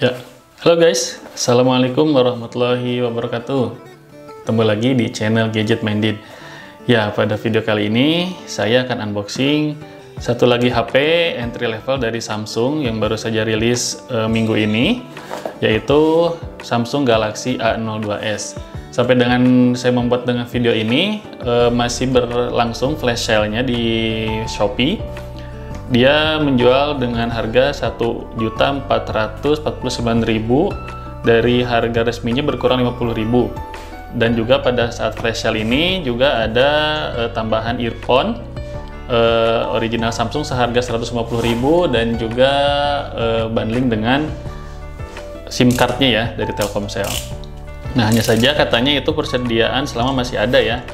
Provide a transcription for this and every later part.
Ya, halo guys, Assalamualaikum warahmatullahi wabarakatuh. Ketemu lagi di channel Gadget Minded. Ya, pada video kali ini saya akan unboxing satu lagi HP entry level dari Samsung yang baru saja rilis minggu ini, yaitu Samsung Galaxy A02s. Sampai dengan saya membuat dengan video ini masih berlangsung flash sale-nya di Shopee. Dia menjual dengan harga 1.449.000, dari harga resminya berkurang 50.000. Dan juga pada saat flash sale ini juga ada tambahan earphone original Samsung seharga 150.000 dan juga bundling dengan SIM cardnya ya dari Telkomsel. Nah, hanya saja katanya itu persediaan selama masih ada ya.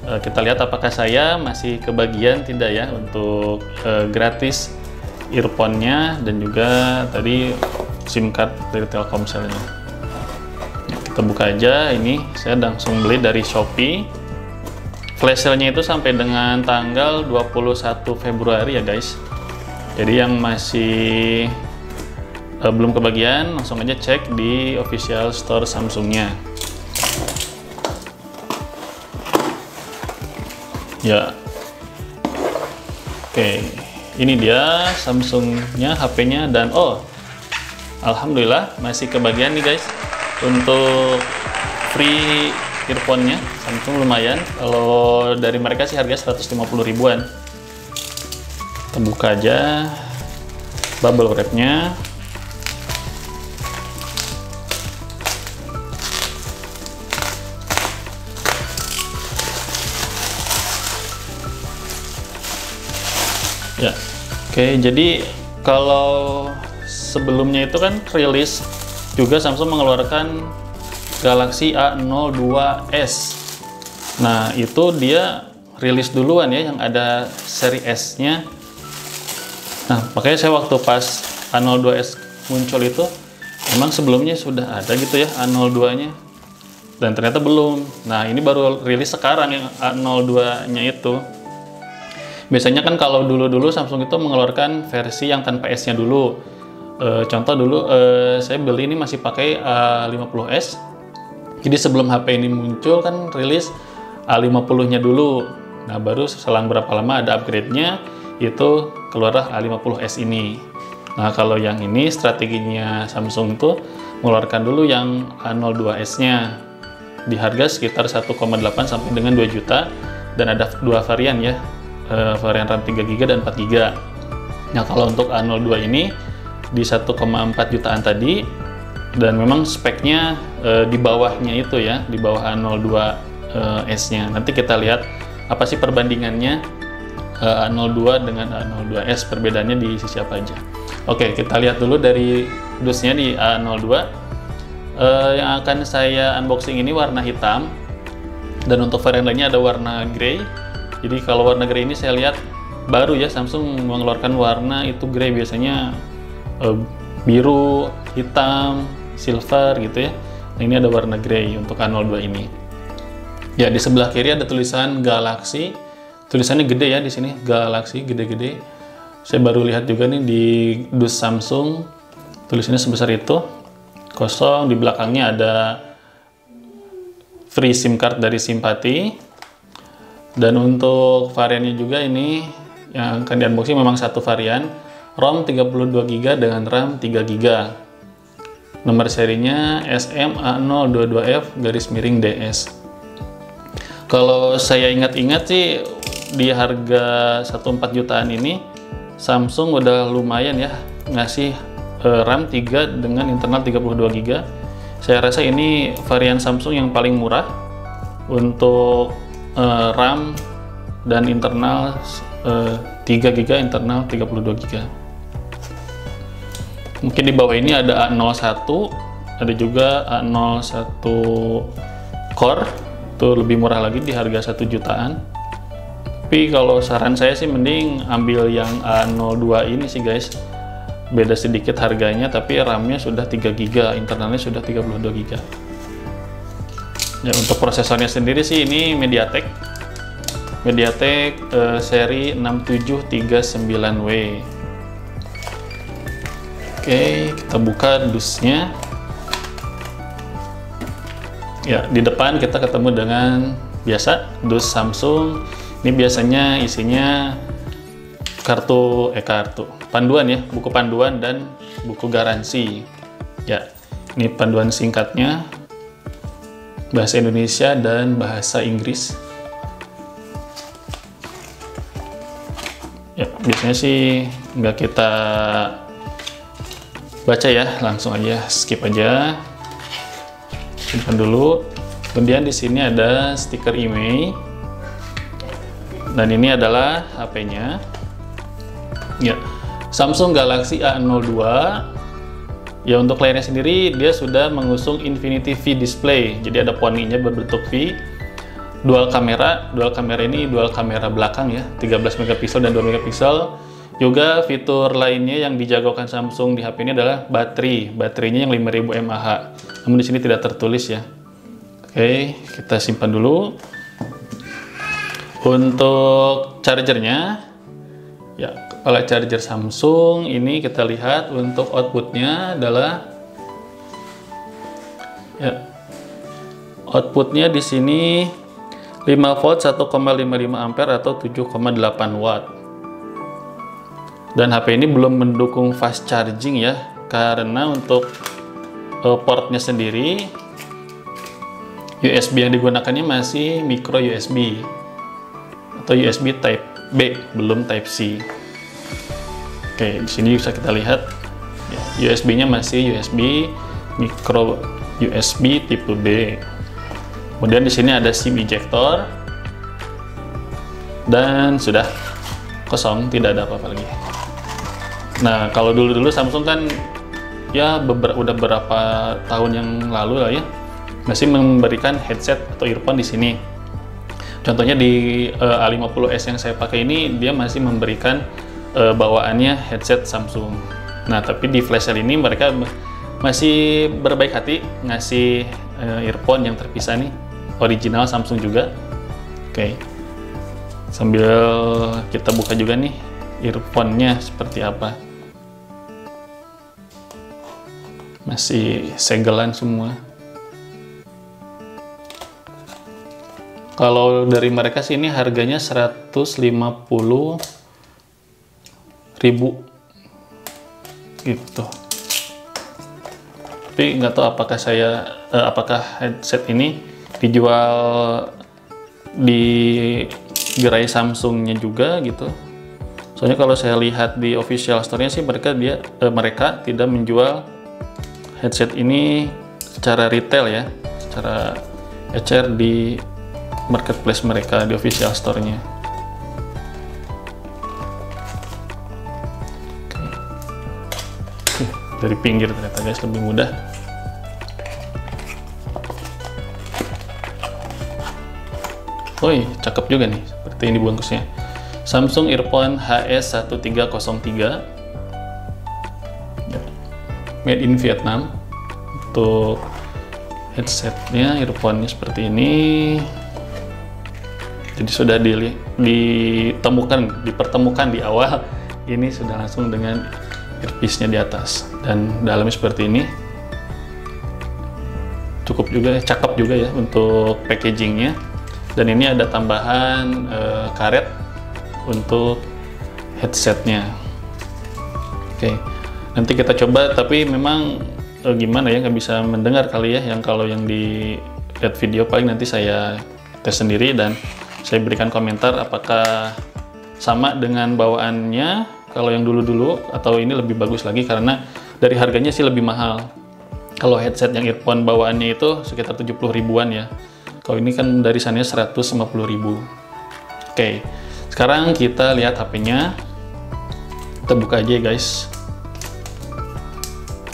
Kita lihat apakah saya masih kebagian tidak ya untuk gratis earphone-nya dan juga tadi SIM card dari Telkomselnya. Kita buka aja, ini saya langsung beli dari Shopee. Flash sale-nya itu sampai dengan tanggal 21 Februari ya guys. Jadi yang masih belum kebagian langsung aja cek di official store Samsungnya. Ya, oke, ini dia Samsungnya, HP-nya, dan alhamdulillah masih kebagian nih guys untuk free earphone-nya. Samsung lumayan, kalau dari mereka sih harga 150 ribuan. Kita buka aja bubble wrap-nya. Ya, oke. Jadi kalau sebelumnya itu kan rilis juga Samsung mengeluarkan Galaxy A02s. Nah, itu dia rilis duluan ya, yang ada seri S-nya. Nah, makanya saya waktu pas A02s muncul itu, emang sebelumnya sudah ada gitu ya A02-nya, dan ternyata belum. Nah, ini baru rilis sekarang yang A02-nya itu. Biasanya kan kalau dulu-dulu Samsung itu mengeluarkan versi yang tanpa S-nya dulu. Contoh dulu saya beli ini masih pakai A50s. Jadi sebelum HP ini muncul kan rilis A50-nya dulu. Nah, baru selang berapa lama ada upgrade-nya, itu keluarlah A50s ini. Nah, kalau yang ini strateginya Samsung tuh mengeluarkan dulu yang A02s-nya di harga sekitar 1,8 sampai dengan 2 juta, dan ada dua varian ya. Varian RAM 3GB dan 4GB. Nah, kalau untuk A02 ini di 1,4 jutaan tadi, dan memang speknya di bawahnya itu ya, di bawah A02s-nya. Nanti kita lihat apa sih perbandingannya A02 dengan A02s, perbedaannya di sisi apa aja. Oke, kita lihat dulu dari dusnya di A02. Yang akan saya unboxing ini warna hitam, dan untuk varian lainnya ada warna grey. Jadi kalau warna grey ini saya lihat baru ya, Samsung mengeluarkan warna itu grey, biasanya biru, hitam, silver gitu ya. Nah, ini ada warna grey untuk A02 ini. Ya, di sebelah kiri ada tulisan Galaxy. Tulisannya gede ya di sini, Galaxy gede-gede. Saya baru lihat juga nih di dus Samsung tulisannya sebesar itu. Kosong, di belakangnya ada free SIM card dari Simpati. Dan untuk variannya juga ini yang akan di unboxing memang satu varian, ROM 32GB dengan RAM 3GB. Nomor serinya SMA022F_DS. Kalau saya ingat-ingat sih di harga 1,4 jutaan ini Samsung udah lumayan ya ngasih RAM 3 dengan internal 32GB. Saya rasa ini varian Samsung yang paling murah untuk RAM dan internal 3GB, internal 32GB. Mungkin di bawah ini ada A01, ada juga A01 Core, itu lebih murah lagi di harga 1 jutaan. Tapi kalau saran saya sih mending ambil yang A02 ini sih guys. Beda sedikit harganya, tapi RAM-nya sudah 3GB, internalnya sudah 32GB. Ya, untuk prosesornya sendiri sih ini MediaTek seri 6739W. Oke, kita buka dusnya. Ya, di depan kita ketemu dengan biasa dus Samsung. Ini biasanya isinya kartu panduan ya, buku panduan dan buku garansi. Ya, ini panduan singkatnya, bahasa Indonesia dan bahasa Inggris. Ya, biasanya sih nggak kita baca ya, langsung aja skip aja, simpan dulu. Kemudian di sini ada stiker IMEI, dan ini adalah HP-nya. Ya, Samsung Galaxy A02. Ya, untuk layarnya sendiri dia sudah mengusung Infinity V display, jadi ada poninya berbentuk V. Dual kamera ini dual kamera belakang ya, 13 megapiksel dan 2 megapiksel. Juga fitur lainnya yang dijagokan Samsung di HP ini adalah baterainya yang 5000 mAh. Namun di sini tidak tertulis ya. Oke, kita simpan dulu. Untuk chargernya, ya, kepala charger Samsung ini kita lihat untuk outputnya adalah, ya, outputnya di sini 5 volt 1,55 ampere atau 7,8 watt. Dan HP ini belum mendukung fast charging ya, karena untuk portnya sendiri USB yang digunakannya masih micro USB atau USB Type B, belum Type C. Oke, di sini bisa kita lihat ya, USB-nya masih USB micro USB tipe B. Kemudian di sini ada SIM ejector dan sudah kosong, tidak ada apa-apa lagi. Nah, kalau dulu Samsung kan ya udah beberapa tahun yang lalu lah ya, masih memberikan headset atau earphone di sini. Contohnya di A50s yang saya pakai ini, dia masih memberikan bawaannya headset Samsung. Nah, tapi di flash sale ini mereka masih berbaik hati ngasih earphone yang terpisah nih, original Samsung juga. Oke, sambil kita buka juga nih earphone-nya seperti apa. Masih segelan semua. Kalau dari mereka sih ini harganya 150.000 gitu. Tapi nggak tahu apakah headset ini dijual di gerai Samsungnya juga gitu. Soalnya kalau saya lihat di official store-nya sih mereka tidak menjual headset ini secara retail ya, secara ecer di marketplace mereka, di official store-nya. Dari pinggir ternyata guys, lebih mudah. Woi, cakep juga nih, seperti ini bungkusnya. Samsung Earphone HS1303, made in Vietnam. Untuk headsetnya, earphone-nya seperti ini. Jadi sudah dipertemukan di awal. Ini sudah langsung dengan earpiece-nya di atas, dan dalamnya seperti ini. Cukup juga, cakep juga ya untuk packagingnya. Dan ini ada tambahan karet untuk headsetnya. Oke, nanti kita coba, tapi memang gimana ya, nggak bisa mendengar kali ya. Kalau yang di lihat video paling nanti saya tes sendiri dan saya berikan komentar apakah sama dengan bawaannya kalau yang dulu-dulu atau ini lebih bagus lagi, karena dari harganya sih lebih mahal. Kalau headset yang earphone bawaannya itu sekitar 70 ribuan ya. Kalau ini kan dari sana 150.000. Oke, sekarang kita lihat HP-nya. Kita buka aja ya guys.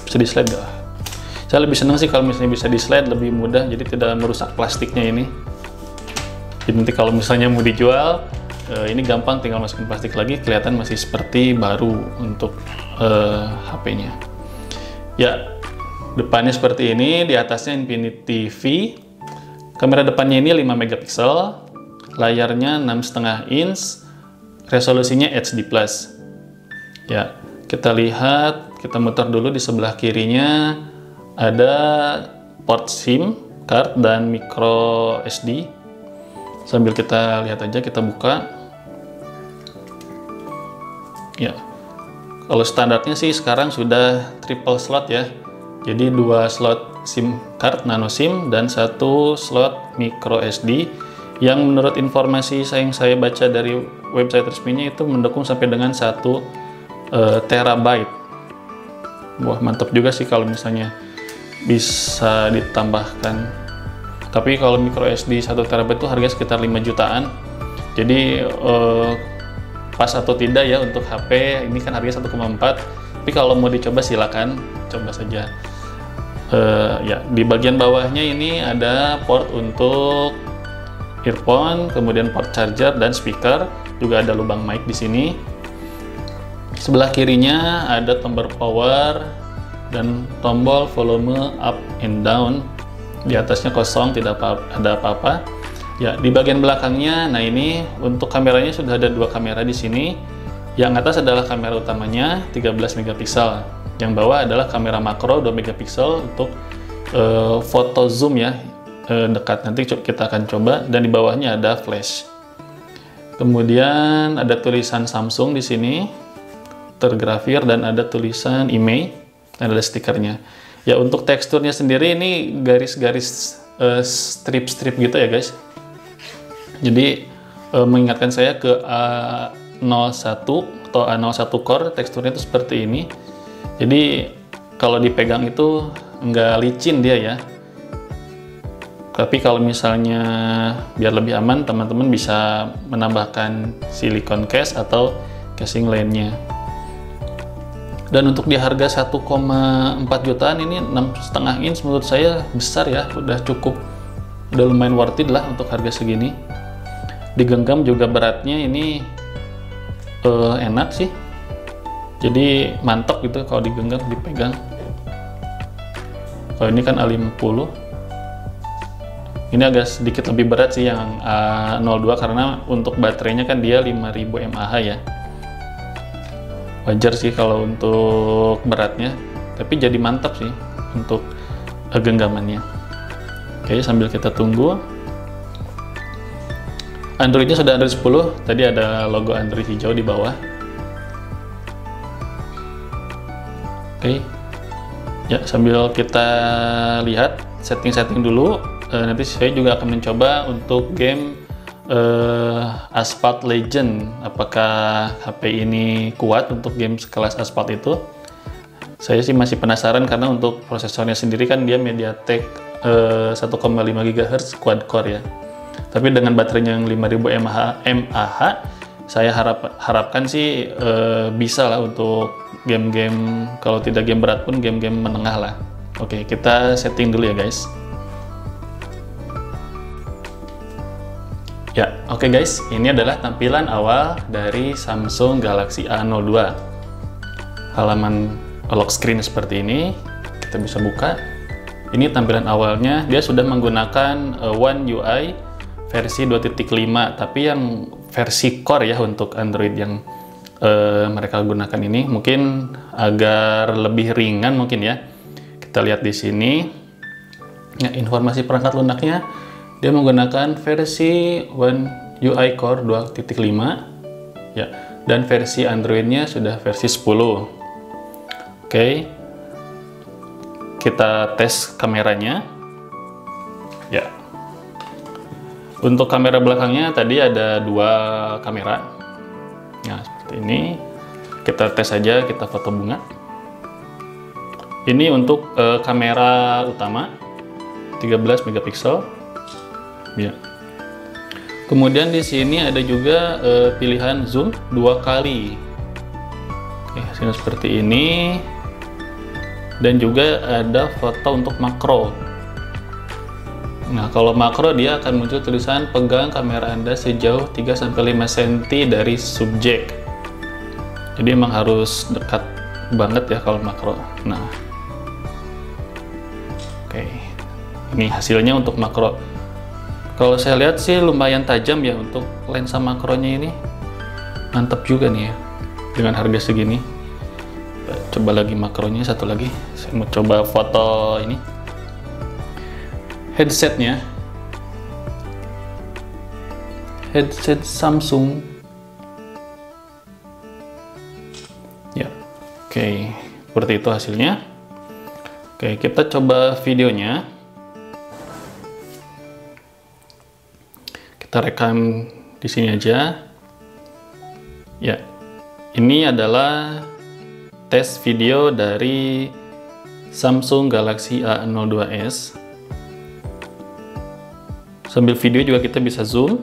Bisa di slide nggak? Saya lebih senang sih kalau misalnya bisa di slide, lebih mudah, jadi tidak merusak plastiknya ini. Jadi nanti kalau misalnya mau dijual, ini gampang, tinggal masukin plastik lagi, kelihatan masih seperti baru untuk HP-nya. Ya, depannya seperti ini, di atasnya Infinity V. Kamera depannya ini 5 megapiksel, layarnya 6,5 inch, resolusinya HD+. Ya, kita lihat kita muter dulu. Di sebelah kirinya ada port SIM card dan micro SD. Sambil kita lihat aja, kita buka. Ya, kalau standarnya sih sekarang sudah triple slot ya. Jadi 2 slot SIM card nano SIM dan 1 slot micro SD, yang menurut informasi yang saya baca dari website resminya itu mendukung sampai dengan 1 terabyte. Wah, mantap juga sih kalau misalnya bisa ditambahkan. Tapi kalau micro SD 1 terabyte itu harganya sekitar 5 jutaan. Jadi pas atau tidak ya untuk HP ini kan harganya 1,4. Tapi kalau mau dicoba silakan coba saja. Ya, di bagian bawahnya ini ada port untuk earphone, kemudian port charger dan speaker, juga ada lubang mic di sini. Sebelah kirinya ada tombol power dan tombol volume up and down. Di atasnya kosong, tidak ada apa-apa. Ya, di bagian belakangnya, nah ini untuk kameranya sudah ada 2 kamera di sini. Yang atas adalah kamera utamanya 13 megapiksel. Yang bawah adalah kamera makro 2 megapiksel untuk foto zoom ya. Dekat, nanti kita akan coba. Dan di bawahnya ada flash. Kemudian ada tulisan Samsung di sini tergrafir dan ada tulisan IMEI dan ada stikernya. Ya, untuk teksturnya sendiri ini garis-garis strip-strip gitu ya guys. Jadi mengingatkan saya ke A01 atau A01 core, teksturnya itu seperti ini. Jadi kalau dipegang itu nggak licin dia ya. Tapi kalau misalnya biar lebih aman, teman-teman bisa menambahkan silikon case atau casing lainnya. Dan untuk di harga 1,4 jutaan ini 6,5 inch menurut saya besar ya, udah cukup, udah lumayan worth it lah untuk harga segini. Digenggam juga beratnya ini enak sih. Jadi mantap gitu kalau digenggam, dipegang. Kalau ini kan A50. Ini agak sedikit lebih berat sih yang A02 karena untuk baterainya kan dia 5000 mAh ya. Wajar sih kalau untuk beratnya, tapi jadi mantap sih untuk genggamannya. Oke, sambil kita tunggu. Androidnya sudah Android 10, tadi ada logo Android hijau di bawah. Oke, ya sambil kita lihat setting-setting dulu. Nanti saya juga akan mencoba untuk game Asphalt Legend. Apakah HP ini kuat untuk game sekelas Asphalt itu? Saya sih masih penasaran karena untuk prosesornya sendiri kan dia MediaTek 1,5 GHz quad core ya. Tapi dengan baterainya yang 5000 mAh, saya harapkan sih bisa lah untuk game-game, kalau tidak game berat pun game-game menengah lah. Oke, kita setting dulu ya guys. Ya, oke guys, ini adalah tampilan awal dari Samsung Galaxy A02. Halaman lock screen seperti ini, kita bisa buka. Ini tampilan awalnya, dia sudah menggunakan One UI versi 2.5, tapi yang versi core ya untuk Android yang mereka gunakan ini mungkin agar lebih ringan mungkin ya. Kita lihat di sini, ya, informasi perangkat lunaknya. Dia menggunakan versi One UI Core 2.5 ya, dan versi Androidnya sudah versi 10. Oke, kita tes kameranya ya. Untuk kamera belakangnya tadi ada 2 kamera. Nah, seperti ini. Kita tes saja, kita foto bunga. Ini untuk kamera utama 13 megapiksel. Ya. Kemudian di sini ada juga pilihan zoom 2 kali. Oke, hasilnya seperti ini. Dan juga ada foto untuk makro. Nah, kalau makro dia akan muncul tulisan pegang kamera Anda sejauh 3-5 cm dari subjek. Jadi emang harus dekat banget ya kalau makro. Nah, oke. Ini hasilnya untuk makro. Kalau saya lihat sih lumayan tajam ya untuk lensa makronya ini. Mantap juga nih ya dengan harga segini. coba lagi makronya satu lagi. Saya mau coba foto ini headsetnya, headset Samsung ya. Oke, seperti itu hasilnya. Oke, kita coba videonya. Kita rekam di sini aja. Ya, ini adalah tes video dari Samsung Galaxy A02s. Sambil video juga kita bisa zoom,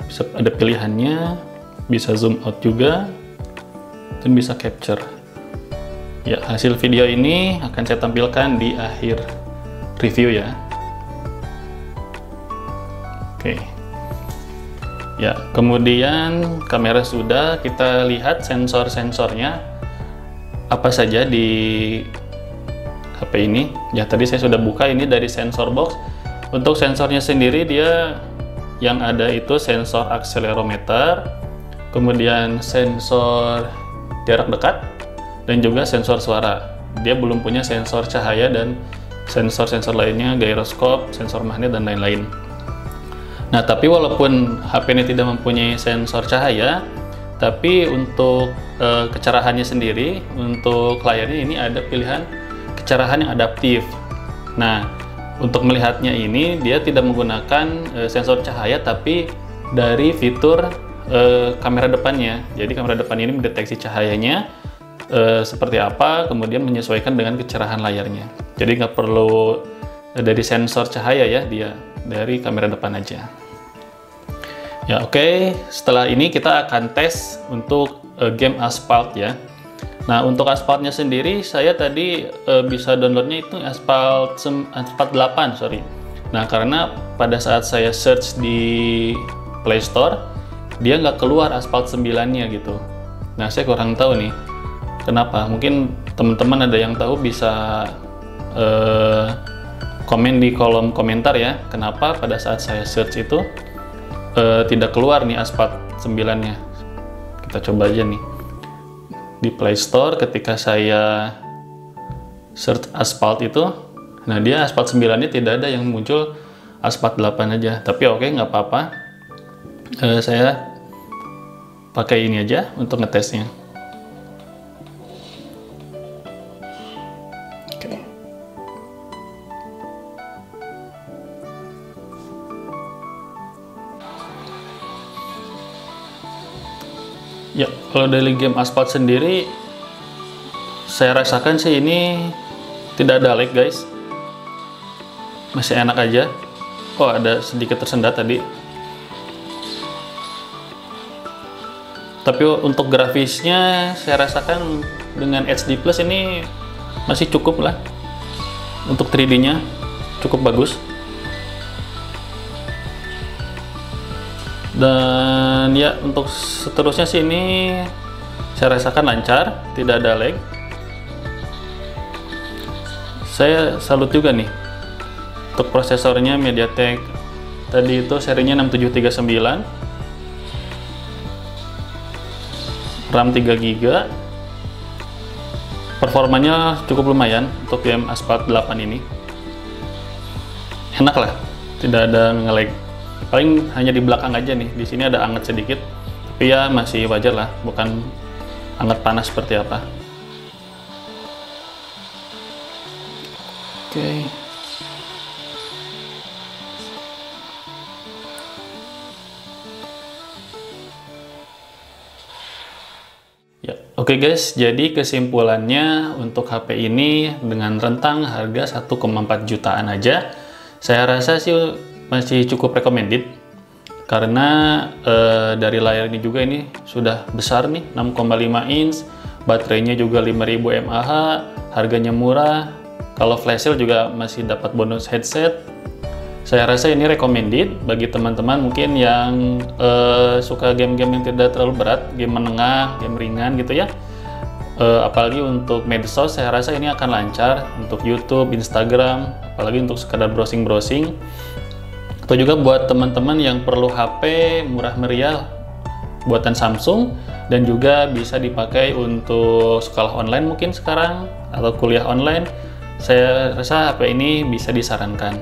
bisa ada pilihannya, bisa zoom out juga, dan bisa capture. Ya, hasil video ini akan saya tampilkan di akhir review ya. Oke. Ya, kemudian kamera sudah, kita lihat sensor-sensornya apa saja di HP ini. Ya, tadi saya sudah buka ini dari sensor box. Untuk sensornya sendiri dia yang ada itu sensor akselerometer, kemudian sensor jarak dekat, dan juga sensor suara. Dia belum punya sensor cahaya dan sensor-sensor lainnya, gyroscope, sensor magnet, dan lain-lain. Nah, tapi walaupun HP ini tidak mempunyai sensor cahaya, tapi untuk kecerahannya sendiri, untuk layarnya ini ada pilihan kecerahan yang adaptif. Nah, untuk melihatnya ini dia tidak menggunakan sensor cahaya, tapi dari fitur kamera depannya. Jadi kamera depan ini mendeteksi cahayanya seperti apa, kemudian menyesuaikan dengan kecerahan layarnya. Jadi nggak perlu dari sensor cahaya ya, dia dari kamera depan aja. Ya, oke. Setelah ini kita akan tes untuk game Asphalt ya. Nah, untuk Asphaltnya sendiri saya tadi bisa downloadnya itu Asphalt 8, sorry. Nah, karena pada saat saya search di Play Store dia nggak keluar Asphalt 9-nya gitu. Nah, saya kurang tahu nih kenapa. Mungkin teman-teman ada yang tahu bisa komen di kolom komentar ya, kenapa pada saat saya search itu tidak keluar nih Asphalt 9-nya. Kita coba aja nih di Play Store, ketika saya search Asphalt itu, nah dia Asphalt 9-nya tidak ada, yang muncul Asphalt 8 aja. Tapi oke, nggak apa-apa, saya pakai ini aja untuk ngetesnya. Ya, kalau dari game Asphalt sendiri, saya rasakan sih ini tidak ada lag guys, masih enak aja. Oh, ada sedikit tersendat tadi. Tapi untuk grafisnya, saya rasakan dengan HD Plus ini masih cukup lah. Untuk 3D-nya cukup bagus. Dan ya, untuk seterusnya sih ini saya rasakan lancar, tidak ada lag. Saya salut juga nih untuk prosesornya, MediaTek tadi itu serinya 6739, RAM 3GB, performanya cukup lumayan untuk game Asphalt 8 ini. Enak lah, tidak ada nge-lag. Paling hanya di belakang aja nih, di sini ada anget sedikit, tapi ya masih wajar lah, bukan anget panas seperti apa. Oke. Ya, oke guys, jadi kesimpulannya untuk HP ini dengan rentang harga 1,4 jutaan aja, saya rasa sih masih cukup recommended, karena dari layar ini juga ini sudah besar nih, 6,5 inch, baterainya juga 5000 mAh, harganya murah, kalau flash sale juga masih dapat bonus headset. Saya rasa ini recommended bagi teman-teman mungkin yang suka game-game yang tidak terlalu berat, game menengah, game ringan gitu ya. Apalagi untuk medsos, saya rasa ini akan lancar untuk YouTube, Instagram, apalagi untuk sekadar browsing-browsing. Atau juga buat teman-teman yang perlu HP murah meriah buatan Samsung dan juga bisa dipakai untuk sekolah online mungkin sekarang atau kuliah online. Saya rasa HP ini bisa disarankan.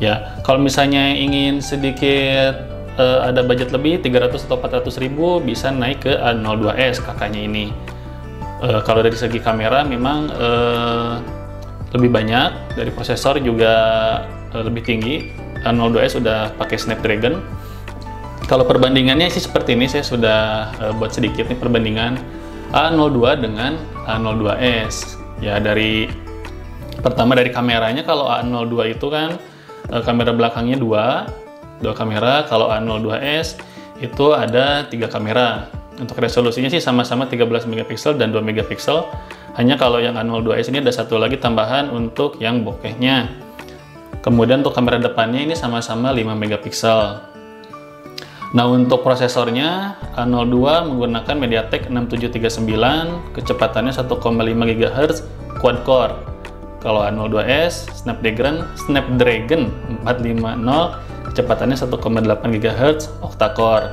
Ya, kalau misalnya ingin sedikit ada budget lebih 300 atau 400 ribu, bisa naik ke A02s kakaknya ini. Kalau dari segi kamera memang lebih banyak, dari prosesor juga lebih tinggi. A02s sudah pakai Snapdragon. Kalau perbandingannya sih seperti ini, saya sudah buat sedikit nih perbandingan A02 dengan A02s. Ya, pertama dari kameranya, kalau A02 itu kan kamera belakangnya dua kamera, kalau A02s itu ada 3 kamera. Untuk resolusinya sih sama-sama 13 megapiksel dan 2 megapiksel. Hanya kalau yang A02s ini ada satu lagi tambahan untuk yang bokehnya. Kemudian untuk kamera depannya ini sama-sama 5 megapiksel. Nah, untuk prosesornya A02 menggunakan MediaTek 6739, kecepatannya 1,5 GHz quad core. Kalau A02s Snapdragon 450, kecepatannya 1,8 GHz octa-core.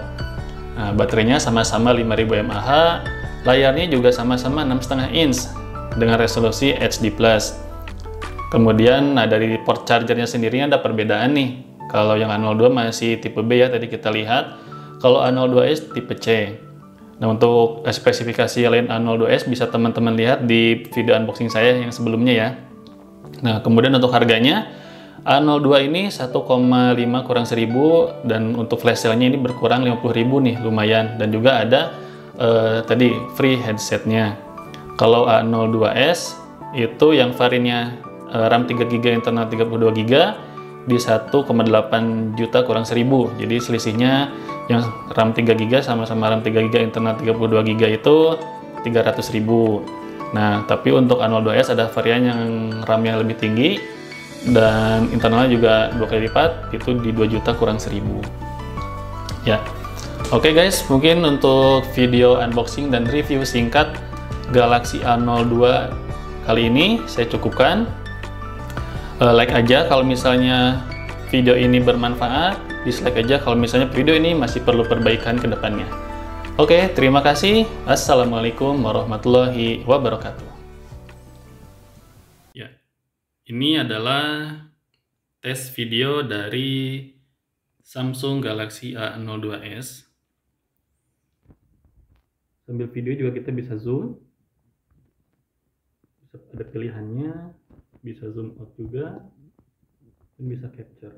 Nah, baterainya sama-sama 5000 mAh, layarnya juga sama-sama 6,5 inch dengan resolusi HD+. Kemudian, nah dari port chargernya sendiri ada perbedaan nih. Kalau yang A02 masih tipe B ya, tadi kita lihat. Kalau A02s tipe C. Nah, untuk spesifikasi lain A02s bisa teman-teman lihat di video unboxing saya yang sebelumnya ya. Nah, kemudian untuk harganya, A02 ini 1,5 kurang 1000, dan untuk flash sale-nya ini berkurang 50.000 nih, lumayan. Dan juga ada tadi free headsetnya. Kalau A02s itu yang variannya RAM 3GB, internal 32GB di 1,8 juta kurang 1000. Jadi selisihnya yang RAM 3GB sama-sama RAM 3GB, internal 32GB itu 300.000. Nah, tapi untuk A02s ada varian yang RAM-nya lebih tinggi dan internalnya juga 2 kali lipat, itu di 2 juta kurang 1000. Ya, oke guys, mungkin untuk video unboxing dan review singkat Galaxy A02 kali ini saya cukupkan. Like aja kalau misalnya video ini bermanfaat, dislike aja kalau misalnya video ini masih perlu perbaikan ke depannya. Oke, terima kasih. Assalamualaikum warahmatullahi wabarakatuh. Ya, ini adalah tes video dari Samsung Galaxy A02s. Sambil video juga kita bisa zoom. Ada pilihannya, bisa zoom out juga, dan bisa capture.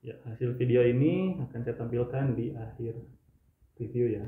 Ya, hasil video ini akan saya tampilkan di akhir review ya.